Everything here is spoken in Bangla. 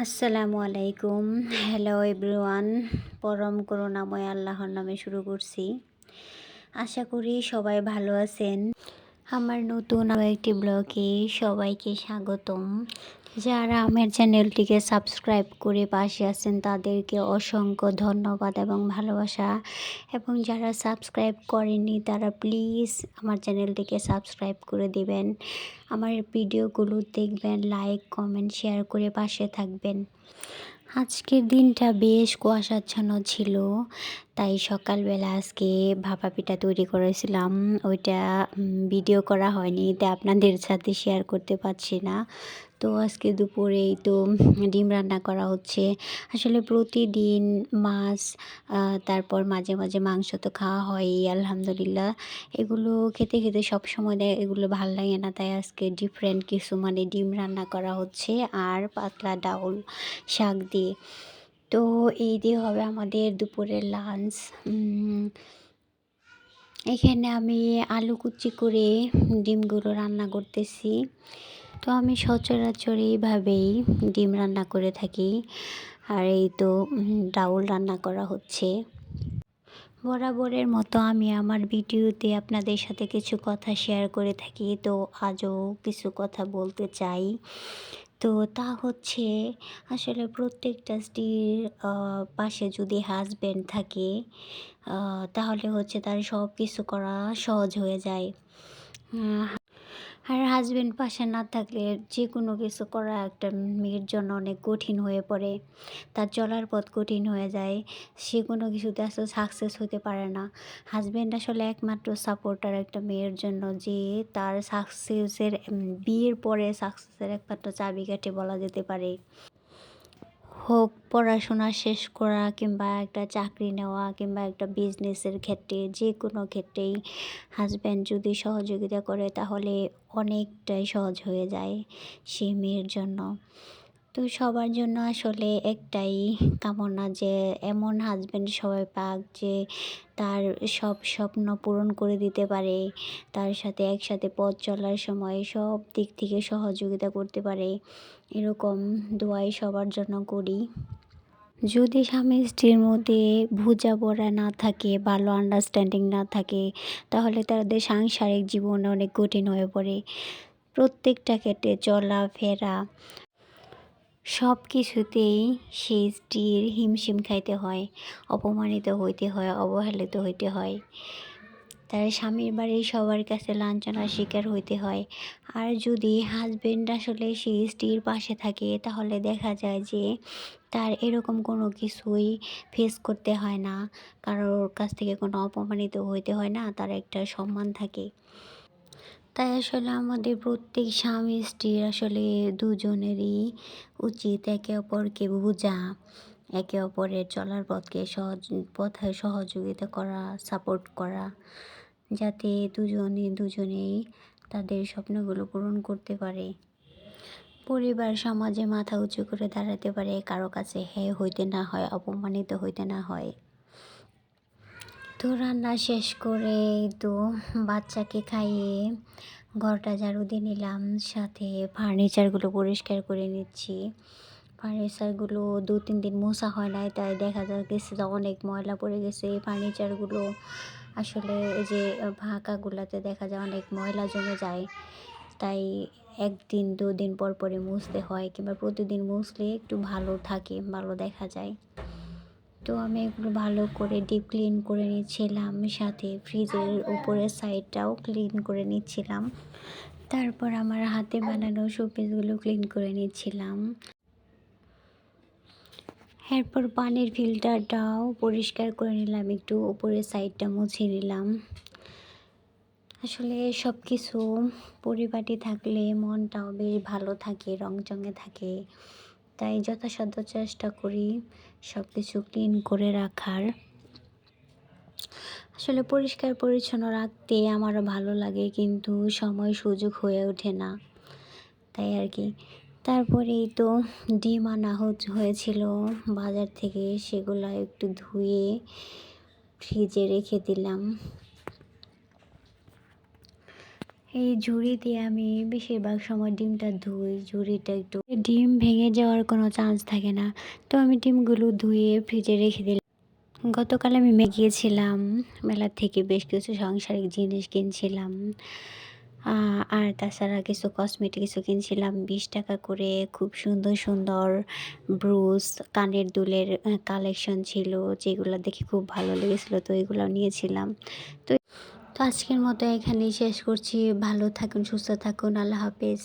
আসসালামু আলাইকুম। Hello everyone. পরম করুণাময় আল্লাহর নামে শুরু করছি। আশা করি সবাই ভালো আছেন। আমার নতুন আরও একটি ব্লগে সবাইকে স্বাগতম। যারা আমার চ্যানেলটিকে সাবস্ক্রাইব করে পাশে আছেন তাদেরকে অসংখ্য ধন্যবাদ এবং ভালোবাসা, এবং যারা সাবস্ক্রাইব করেননি তারা প্লিজ আমার চ্যানেলটিকে সাবস্ক্রাইব করে দিবেন। আমার ভিডিওগুলো দেখবেন, লাইক কমেন্ট শেয়ার করে পাশে থাকবেন। আজকের দিনটা বেশ কুয়াশাচ্ছন্ন ছিল, তাই সকালবেলা আজকে ভাপা পিঠা তৈরি করেছিলাম। ওইটা ভিডিও করা হয়নি, তাই আপনাদের সাথে শেয়ার করতে পারছি না। তো আজকে দুপুরেই তো ডিম রান্না করা হচ্ছে। আসলে প্রতিদিন মাছ, তারপর মাঝে মাঝে মাংস তো খাওয়া হয়ই আলহামদুলিল্লাহ। এগুলো খেতে খেতে সবসময় এগুলো ভাল লাগে না, তাই আজকে ডিফারেন্ট কিছু মানে ডিম রান্না করা হচ্ছে আর পাতলা ডাউল শাক দিয়ে। তো এই দিয়ে হবে আমাদের দুপুরের লাঞ্চ। এখানে আমি আলু কুচি করে ডিমগুলো রান্না করতেছি। তো আমি সচরাচর এইভাবেই ডিম রান্না করে থাকি। আর এই তো ডাউল রান্না করা হচ্ছে। বরাবরের মতো আমি আমার ভিডিওতে আপনাদের সাথে কিছু কথা শেয়ার করে থাকি, তো আজও কিছু কথা বলতে চাই। তো তা হচ্ছে, আসলে প্রত্যেকটা স্ত্রীর পাশে যদি হাজব্যান্ড থাকে তাহলে হচ্ছে তার সব কিছু করা সহজ হয়ে যায়। আর হাজব্যান্ড পাশে না থাকলে যে কোনো কিছু করা একটা মেয়ের জন্য অনেক কঠিন হয়ে পড়ে। তার চলার পথ কঠিন হয়ে যায়। সে কোনো কিছুতে আসলে সাকসেস হতে পারে না। হাজব্যান্ড আসলে একমাত্র সাপোর্টার একটা মেয়ের জন্য, যে তার সাকসেসের বিয়ের পরে সাকসেসের একমাত্র চাবিকাঠি বলা যেতে পারে। হোক পড়াশোনা শেষ করা, কিংবা একটা চাকরি নেওয়া, কিংবা একটা বিজনেসের ক্ষেত্রে, যে কোনো ক্ষেত্রেই হাজব্যান্ড যদি সহযোগিতা করে তাহলে অনেকটাই সহজ হয়ে যায় সেই মেয়ের জন্য। তো সবার জন্য আসলে একটাই কামনা যে এমন হাজব্যান্ড সবাই পাক যে তার সব স্বপ্ন পূরণ করে দিতে পারে, তার সাথে একসাথে পথ চলার সময় সব দিক থেকে সহযোগিতা করতে পারে। এরকম দোয়াই সবার জন্য করি। যদি স্বামী স্ত্রীর মধ্যে বোঝাপড়া না থাকে, ভালো আন্ডারস্ট্যান্ডিং না থাকে, তাহলে তাদের সাংসারিক জীবন অনেক কঠিন হয়ে পড়ে। প্রত্যেকটা ক্ষেত্রে চলাফেরা সব কিছুতেই সেই স্ত্রীর হিমশিম খাইতে হয়, অপমানিত হইতে হয়, অবহেলিত হইতে হয়। তার স্বামীর বাড়ির সবার কাছে লাঞ্ছনার শিকার হইতে হয়। আর যদি হাজবেন্ড আসলে সেই স্ত্রীর পাশে থাকে তাহলে দেখা যায় যে তার এরকম কোনো কিছুই ফেস করতে হয় না, কারোর কাছ থেকে কোনো অপমানিত হইতে হয় না, তার একটা সম্মান থাকে। তাই আসলে আমাদের প্রত্যেক স্বামী স্ত্রীর আসলে দুজনেরই উচিত একে অপরকে বোঝা, একে অপরের চলার পথে সহযোগিতা করা, সাপোর্ট করা, যাতে দুজনেই তাদের স্বপ্নগুলো পূরণ করতে পারে। পরিবার সমাজে মাথা উঁচু করে দাঁড়াতে পারে, কারো কাছে হেয় হইতে না হয়, অপমানিত হইতে না হয়। তো রান্না শেষ করে তো বাচ্চাকে খাইয়ে ঘরটা ঝাড়ু দিয়ে নিলাম, সাথে ফার্নিচারগুলো পরিষ্কার করে নিচ্ছি। ফার্নিচারগুলো 2-3 দিন মোছা হয় নাই, তাই দেখা গেছে যে অনেক ময়লা পড়ে গেছে। এই ফার্নিচারগুলো আসলে এই যে ফাঁকাগুলোতে দেখা যায় অনেক ময়লা জমে যায়, তাই 1-2 দিন পর পরে মুছতে হয়, কিংবা প্রতিদিন মুছলে একটু ভালো থাকে, ভালো দেখা যায়। তো আমি এগুলো ভালো করে ডিপ ক্লিন করে নিচ্ছিলাম, সাথে ফ্রিজের উপরের সাইডটাও ক্লিন করে নিচ্ছিলাম। তারপর আমার হাতে বানানো শোপিসগুলো ক্লিন করে নিচ্ছিলাম। এরপর পানির ফিল্টারটাও পরিষ্কার করে নিলাম, একটু উপরের সাইডটা মুছে নিলাম। আসলে সব কিছু পরিপাটি থাকলে মনটাও বেশ ভালো থাকে, রংচঙে থাকে। তাই যথাসাধ্য চেষ্টা করি সব কিছু ক্লিন করে রাখার। আসলে পরিষ্কার পরিচ্ছন্ন রাখতে আমারও ভালো লাগে, কিন্তু সময় সুযোগ হয়ে ওঠে না, তাই আর কি। তারপরেই তো ডিম আনা হয়েছিল বাজার থেকে, সেগুলো একটু ধুয়ে ফ্রিজে রেখে দিলাম। এই ঝুড়ি দিয়ে আমি বেশিরভাগ সময় ডিমটা ধুই। ঝুড়িটা একটু ডিম ভেঙে যাওয়ার কোনো চান্স থাকে না। তো আমি ডিমগুলো ধুয়ে ফ্রিজে রেখে দিলাম। গতকাল আমি গিয়েছিলাম মেলা থেকে বেশ কিছু সাংসারিক জিনিস কিনছিলাম। আর তাছাড়া কিছু কসমেটিক্সও কিনছিলাম। ৳20 করে খুব সুন্দর, সুন্দর ব্রুচ, কানের দুলের কালেকশন ছিল, যেগুলো দেখে খুব ভালো লেগেছিল। তো এগুলাও নিয়েছিলাম। তো তো আজকের মতো এখানেই শেষ করছি। ভালো থাকুন, সুস্থ থাকুন। আল্লাহ হাফেজ।